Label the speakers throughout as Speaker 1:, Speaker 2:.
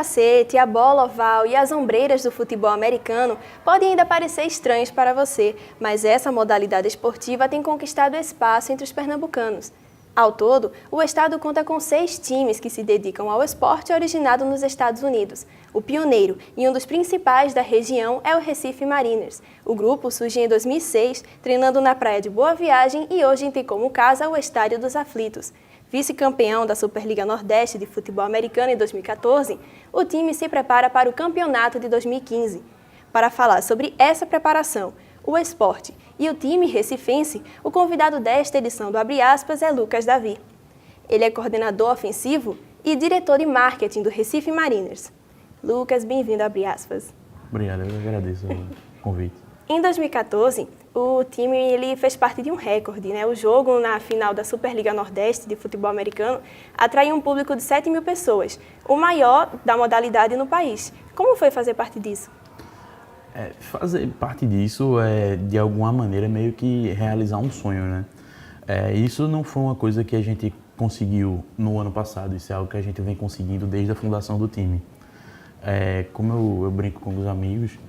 Speaker 1: capacete, a bola oval e as ombreiras do futebol americano podem ainda parecer estranhos para você, mas essa modalidade esportiva tem conquistado espaço entre os pernambucanos. Ao todo, o estado conta com 6 times que se dedicam ao esporte originado nos Estados Unidos. O pioneiro e um dos principais da região é o Recife Mariners. O grupo surgiu em 2006, treinando na praia de Boa Viagem e hoje tem como casa o Estádio dos Aflitos. Vice-campeão da Superliga Nordeste de futebol americano em 2014, o time se prepara para o campeonato de 2015. Para falar sobre essa preparação, o esporte e o time recifense, o convidado desta edição do Abre Aspas é Lucas Davi. Ele é coordenador ofensivo e diretor de marketing do Recife Mariners. Lucas, bem-vindo ao Abre Aspas.
Speaker 2: Obrigado, eu agradeço o convite.
Speaker 1: Em 2014, o time ele fez parte de um recorde, né? O jogo na final da Superliga Nordeste de futebol americano atraiu um público de 7 mil pessoas, o maior da modalidade no país. Como foi fazer parte disso?
Speaker 2: Fazer parte disso é, de alguma maneira, meio que realizar um sonho, né? Isso não foi uma coisa que a gente conseguiu no ano passado, isso é algo que a gente vem conseguindo desde a fundação do time. Como eu brinco com os amigos,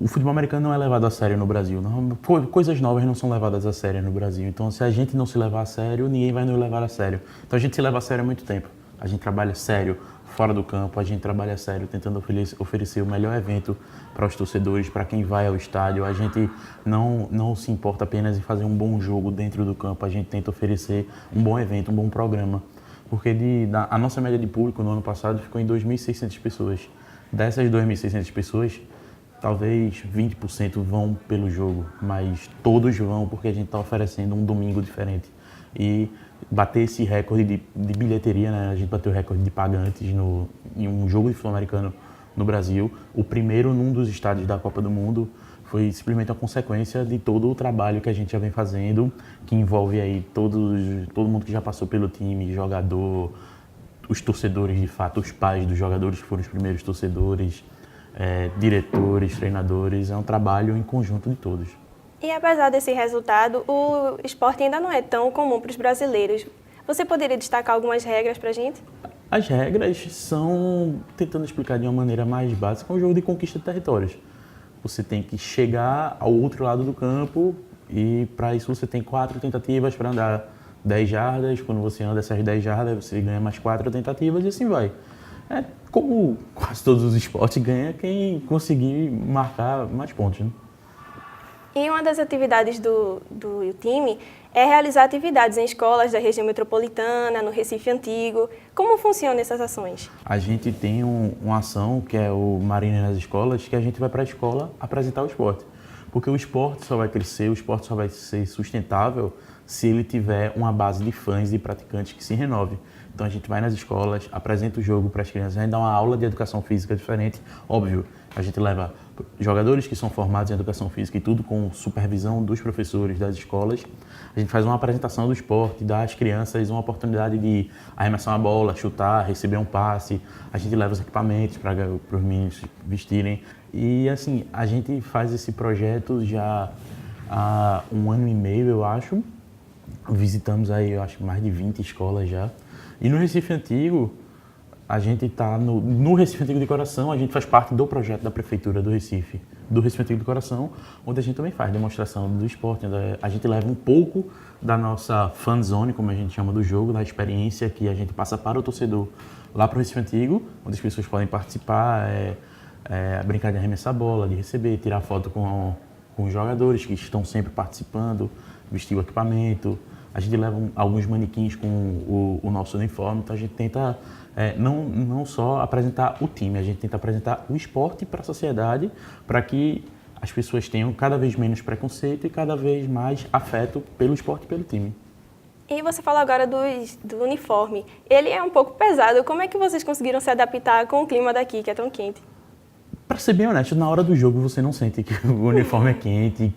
Speaker 2: o futebol americano não é levado a sério no Brasil. Não, coisas novas não são levadas a sério no Brasil. Então, se a gente não se levar a sério, ninguém vai nos levar a sério. Então, a gente se leva a sério há muito tempo. A gente trabalha sério fora do campo, a gente trabalha sério tentando oferecer o melhor evento para os torcedores, para quem vai ao estádio. A gente não se importa apenas em fazer um bom jogo dentro do campo, a gente tenta oferecer um bom evento, um bom programa. Porque a nossa média de público no ano passado ficou em 2.600 pessoas. Dessas 2.600 pessoas, talvez 20% vão pelo jogo, mas todos vão porque a gente está oferecendo um domingo diferente. E bater esse recorde de bilheteria, né? A gente bateu o recorde de pagantes em um jogo de futebol americano no Brasil. O primeiro num dos estádios da Copa do Mundo foi simplesmente uma consequência de todo o trabalho que a gente já vem fazendo, que envolve aí todo mundo que já passou pelo time, jogador, os torcedores de fato, os pais dos jogadores que foram os primeiros torcedores, diretores, treinadores. É um trabalho em conjunto de todos.
Speaker 1: E apesar desse resultado, o esporte ainda não é tão comum para os brasileiros. Você poderia destacar algumas regras para a gente?
Speaker 2: As regras são, tentando explicar de uma maneira mais básica, um jogo de conquista de territórios. Você tem que chegar ao outro lado do campo e para isso você tem 4 tentativas para andar 10 jardas. Quando você anda essas 10 jardas, você ganha mais 4 tentativas e assim vai. Como quase todos os esportes, ganha quem conseguir marcar mais pontos, né?
Speaker 1: E uma das atividades do time é realizar atividades em escolas da região metropolitana, no Recife Antigo. Como funcionam essas ações?
Speaker 2: A gente tem uma ação que é o Mariners nas Escolas, que a gente vai para a escola apresentar o esporte. Porque o esporte só vai crescer, o esporte só vai ser sustentável se ele tiver uma base de fãs e praticantes que se renove. Então a gente vai nas escolas, apresenta o jogo para as crianças, a gente dá uma aula de educação física diferente, óbvio. A gente leva jogadores que são formados em educação física e tudo com supervisão dos professores das escolas. A gente faz uma apresentação do esporte, dá às crianças uma oportunidade de arremessar uma bola, chutar, receber um passe. A gente leva os equipamentos para os meninos vestirem. E assim, a gente faz esse projeto já há 1 ano e meio, eu acho. Visitamos aí, eu acho, mais de 20 escolas já. E no Recife Antigo, a gente está no Recife Antigo de Coração, a gente faz parte do projeto da Prefeitura do Recife Antigo de Coração, onde a gente também faz demonstração do esporte. A gente leva um pouco da nossa fan zone, como a gente chama do jogo, da experiência que a gente passa para o torcedor lá para o Recife Antigo, onde as pessoas podem participar, brincar de arremessar a bola, de receber, tirar foto com os jogadores que estão sempre participando, vestir o equipamento. A gente leva alguns manequins com o nosso uniforme, então a gente tenta não só apresentar o time, a gente tenta apresentar o esporte para a sociedade, para que as pessoas tenham cada vez menos preconceito e cada vez mais afeto pelo esporte e pelo time.
Speaker 1: E você falou agora do uniforme. Ele é um pouco pesado. Como é que vocês conseguiram se adaptar com o clima daqui, que é tão quente?
Speaker 2: Para ser bem honesto, na hora do jogo você não sente que o uniforme é quente,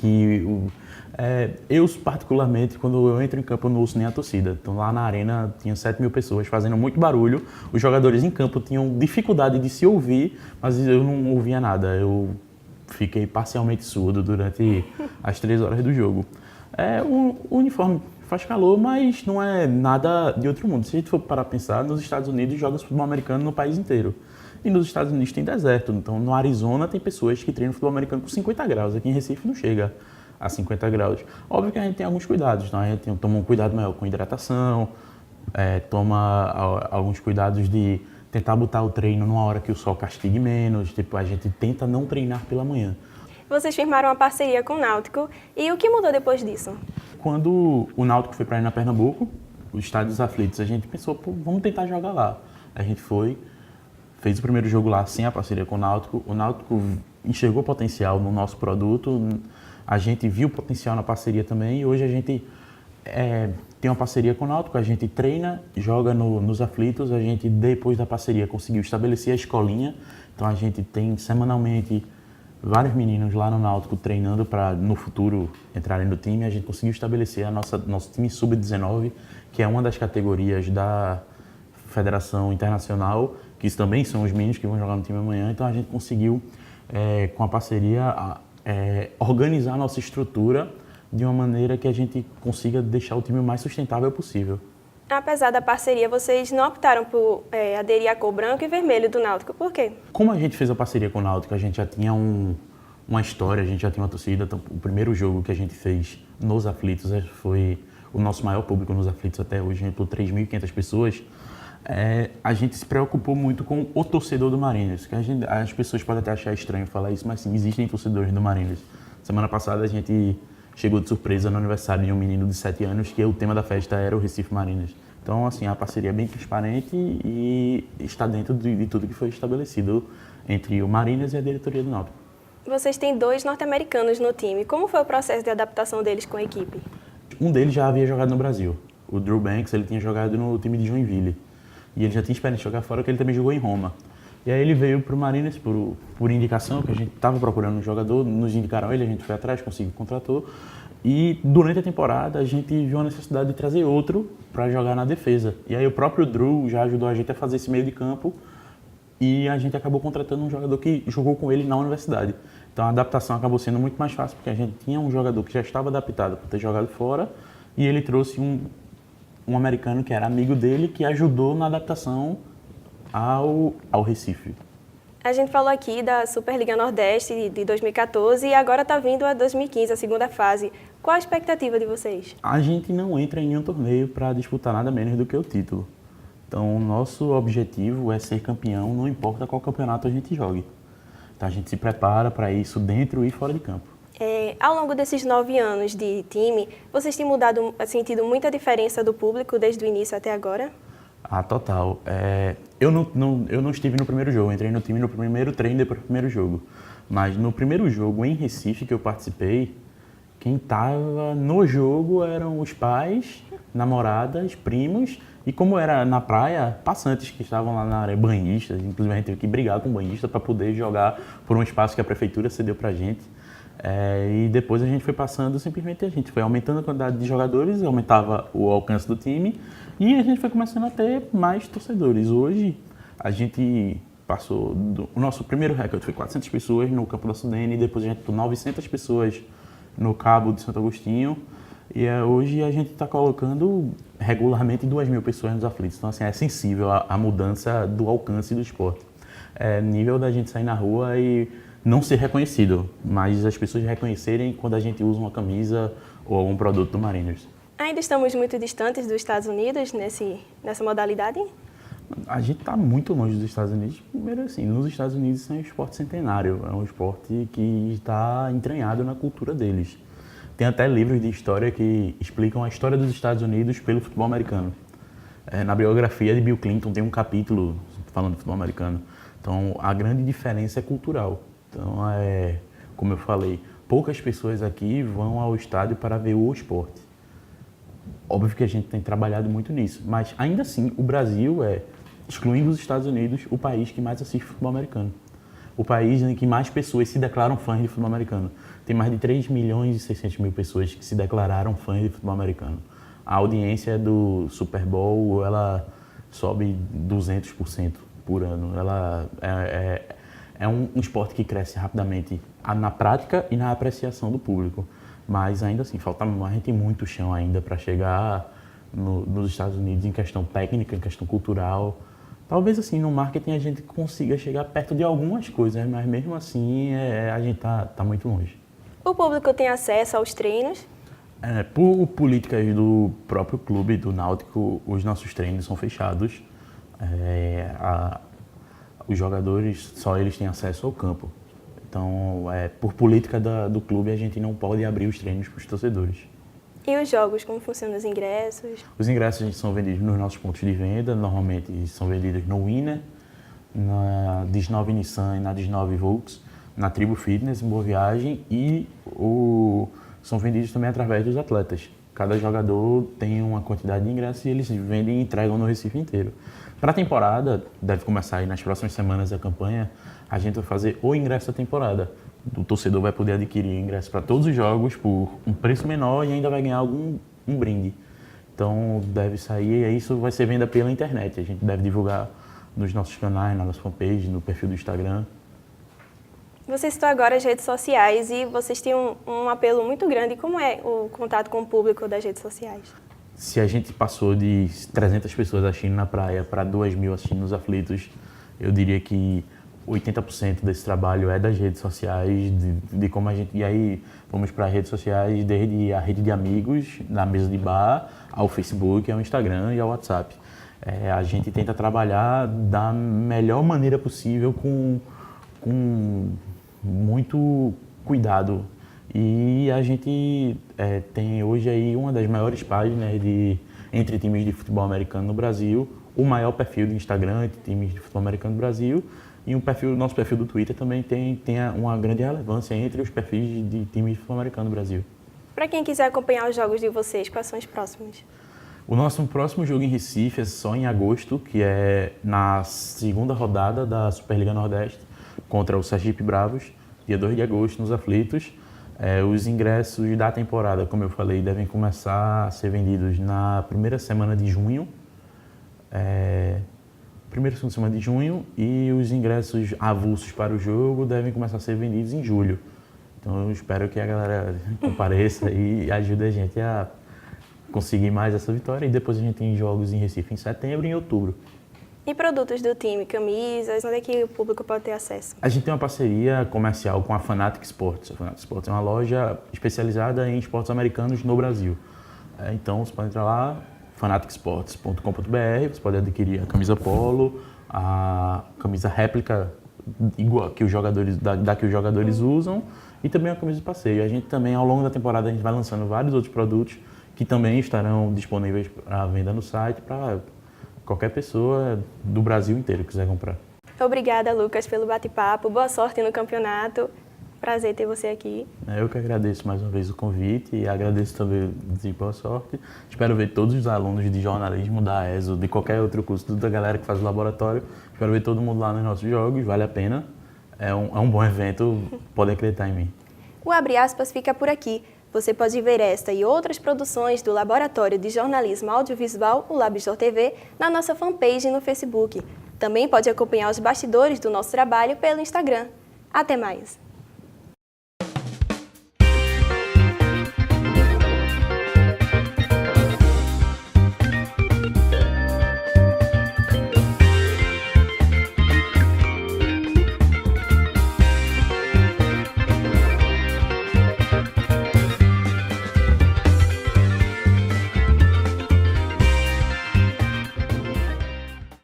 Speaker 2: eu particularmente, quando eu entro em campo, eu não ouço nem a torcida. Então lá na arena tinha 7 mil pessoas fazendo muito barulho, os jogadores em campo tinham dificuldade de se ouvir, mas eu não ouvia nada, eu fiquei parcialmente surdo durante as 3 horas do jogo. O uniforme faz calor, mas não é nada de outro mundo. Se a gente for parar a pensar, nos Estados Unidos joga futebol americano no país inteiro. E nos Estados Unidos tem deserto. Então, no Arizona tem pessoas que treinam futebol americano com 50 graus. Aqui em Recife não chega a 50 graus. Óbvio que a gente tem alguns cuidados, então a gente toma um cuidado maior com hidratação, toma alguns cuidados de tentar botar o treino numa hora que o sol castigue menos, tipo, a gente tenta não treinar pela manhã.
Speaker 1: Vocês firmaram uma parceria com o Náutico, e o que mudou depois disso?
Speaker 2: Quando o Náutico foi para Arena Pernambuco, o Estádio dos Aflitos, a gente pensou, pô, vamos tentar jogar lá. A gente foi, fez o primeiro jogo lá sem a parceria com o Náutico enxergou potencial no nosso produto, a gente viu potencial na parceria também, e hoje a gente tem uma parceria com o Náutico, a gente treina, joga nos Aflitos, a gente depois da parceria conseguiu estabelecer a escolinha, então a gente tem semanalmente vários meninos lá no Náutico treinando para no futuro entrarem no time. A gente conseguiu estabelecer nosso time sub-19, que é uma das categorias da Federação Internacional, que também são os meninos que vão jogar no time amanhã, então a gente conseguiu, com a parceria, organizar a nossa estrutura de uma maneira que a gente consiga deixar o time o mais sustentável possível.
Speaker 1: Apesar da parceria, vocês não optaram por aderir à cor branco e vermelho do Náutico. Por quê?
Speaker 2: Como a gente fez a parceria com o Náutico, a gente já tinha uma história, a gente já tinha uma torcida. Então, o primeiro jogo que a gente fez nos Aflitos foi o nosso maior público nos Aflitos até hoje, por 3.500 pessoas. A gente se preocupou muito com o torcedor do Mariners. Que as pessoas podem até achar estranho falar isso, mas sim, existem torcedores do Mariners. Semana passada a gente chegou de surpresa no aniversário de um menino de 7 anos, que o tema da festa era o Recife Mariners. Então, assim, a parceria é bem transparente e está dentro de tudo que foi estabelecido entre o Mariners e a diretoria do Náutico.
Speaker 1: Vocês têm 2 norte-americanos no time. Como foi o processo de adaptação deles com a equipe?
Speaker 2: Um deles já havia jogado no Brasil. O Drew Banks, ele tinha jogado no time de Joinville. E ele já tinha experiência de jogar fora, porque ele também jogou em Roma. E aí ele veio para o Mariners por indicação, que a gente estava procurando um jogador, nos indicaram ele, a gente foi atrás, conseguiu, contratou. E durante a temporada a gente viu a necessidade de trazer outro para jogar na defesa. E aí o próprio Drew já ajudou a gente a fazer esse meio de campo e a gente acabou contratando um jogador que jogou com ele na universidade. Então a adaptação acabou sendo muito mais fácil, porque a gente tinha um jogador que já estava adaptado por ter jogado fora e ele trouxe um americano que era amigo dele, que ajudou na adaptação ao Recife.
Speaker 1: A gente falou aqui da Superliga Nordeste de 2014 e agora está vindo a 2015, a segunda fase. Qual a expectativa de vocês?
Speaker 2: A gente não entra em um torneio para disputar nada menos do que o título. Então, o nosso objetivo é ser campeão, não importa qual campeonato a gente jogue. Então, a gente se prepara para isso dentro e fora de campo.
Speaker 1: Ao longo desses 9 anos de time, vocês têm sentido muita diferença do público desde o início até agora?
Speaker 2: Total. Eu não estive no primeiro jogo, entrei no time no primeiro treino, depois do primeiro jogo. Mas no primeiro jogo em Recife que eu participei, quem estava no jogo eram os pais, namoradas, primos e, como era na praia, passantes que estavam lá na área, banhistas. Inclusive a gente teve que brigar com o banhista para poder jogar por um espaço que a prefeitura cedeu para a gente. E depois a gente foi passando, simplesmente a gente foi aumentando a quantidade de jogadores, aumentava o alcance do time e a gente foi começando a ter mais torcedores. Hoje a gente passou, o nosso primeiro recorde foi 400 pessoas no Campo da Sudene, depois a gente tem 900 pessoas no Cabo de Santo Agostinho e hoje a gente está colocando regularmente 2.000 pessoas nos Aflitos. Então, assim, é sensível a mudança do alcance do esporte. Nível da gente sair na rua e não ser reconhecido, mas as pessoas reconhecerem quando a gente usa uma camisa ou algum produto do Mariners.
Speaker 1: Ainda estamos muito distantes dos Estados Unidos nessa modalidade?
Speaker 2: A gente está muito longe dos Estados Unidos. Primeiro, assim, nos Estados Unidos isso é um esporte centenário, é um esporte que está entranhado na cultura deles. Tem até livros de história que explicam a história dos Estados Unidos pelo futebol americano. Na biografia de Bill Clinton tem um capítulo falando de futebol americano. Então, a grande diferença é cultural. Então, como eu falei, poucas pessoas aqui vão ao estádio para ver o esporte. Óbvio que a gente tem trabalhado muito nisso, mas ainda assim o Brasil excluindo os Estados Unidos, o país que mais assiste futebol americano. O país em que mais pessoas se declaram fãs de futebol americano. Tem mais de 3.600.000 pessoas que se declararam fãs de futebol americano. A audiência do Super Bowl, ela sobe 200% por ano. Ela é um esporte que cresce rapidamente na prática e na apreciação do público. Mas ainda assim, a gente tem muito chão ainda para chegar nos Estados Unidos em questão técnica, em questão cultural. Talvez assim, no marketing a gente consiga chegar perto de algumas coisas, mas mesmo assim a gente tá muito longe.
Speaker 1: O público tem acesso aos treinos?
Speaker 2: Por políticas do próprio clube, do Náutico, os nossos treinos são fechados. Os jogadores, só eles têm acesso ao campo. Então, por política do clube, a gente não pode abrir os treinos para os torcedores.
Speaker 1: E os jogos, como funcionam os ingressos?
Speaker 2: Os ingressos são vendidos nos nossos pontos de venda, normalmente são vendidos no Winner, na 19 Nissan e na 19 Volks, na Tribo Fitness, em Boa Viagem, e são vendidos também através dos atletas. Cada jogador tem uma quantidade de ingressos e eles vendem e entregam no Recife inteiro. Para a temporada, deve começar aí nas próximas semanas a campanha, a gente vai fazer o ingresso da temporada. O torcedor vai poder adquirir ingresso para todos os jogos por um preço menor e ainda vai ganhar um brinde. Então deve sair, e isso vai ser venda pela internet. A gente deve divulgar nos nossos canais, na nossa fanpage, no perfil do Instagram.
Speaker 1: Você citou agora as redes sociais e vocês têm um apelo muito grande. Como é o contato com o público das redes sociais?
Speaker 2: Se a gente passou de 300 pessoas assistindo na praia para 2.000 assistindo nos Aflitos, eu diria que 80% desse trabalho é das redes sociais, de como a gente... E aí vamos para as redes sociais, desde a rede de amigos, na mesa de bar, ao Facebook, ao Instagram e ao WhatsApp. A gente tenta trabalhar da melhor maneira possível, com muito cuidado. E a gente tem hoje aí uma das maiores páginas entre times de futebol americano no Brasil, o maior perfil do Instagram entre times de futebol americano no Brasil, e nosso perfil do Twitter também tem uma grande relevância entre os perfis de times de futebol americano no Brasil.
Speaker 1: Para quem quiser acompanhar os jogos de vocês, quais são os próximos?
Speaker 2: O nosso próximo jogo em Recife é só em agosto, que é na segunda rodada da Superliga Nordeste, contra o Sergipe Bravos, dia 2 de agosto, nos Aflitos. Os ingressos da temporada, como eu falei, devem começar a ser vendidos na primeira semana de junho. Primeira e segunda semana de junho, e os ingressos avulsos para o jogo devem começar a ser vendidos em julho. Então eu espero que a galera compareça e ajude a gente a conseguir mais essa vitória. E depois a gente tem jogos em Recife em setembro e em outubro.
Speaker 1: E produtos do time, camisas, onde é que o público pode ter acesso?
Speaker 2: A gente tem uma parceria comercial com a Fanatic Sports. A Fanatic Sports é uma loja especializada em esportes americanos no Brasil. Então você pode entrar lá, fanaticsports.com.br, você pode adquirir a camisa polo, a camisa réplica igual que os jogadores que os jogadores usam, e também a camisa de passeio. A gente também, ao longo da temporada, a gente vai lançando vários outros produtos que também estarão disponíveis para venda no site para qualquer pessoa do Brasil inteiro que quiser comprar.
Speaker 1: Obrigada, Lucas, pelo bate-papo. Boa sorte no campeonato. Prazer ter você aqui.
Speaker 2: Eu que agradeço mais uma vez o convite e agradeço também de boa sorte. Espero ver todos os alunos de jornalismo da ESO, de qualquer outro curso, toda a galera que faz o laboratório. Espero ver todo mundo lá nos nossos jogos, vale a pena. É um bom evento, podem acreditar em mim.
Speaker 1: O Abre Aspas fica por aqui. Você pode ver esta e outras produções do Laboratório de Jornalismo Audiovisual, o Labjor TV, na nossa fanpage no Facebook. Também pode acompanhar os bastidores do nosso trabalho pelo Instagram. Até mais!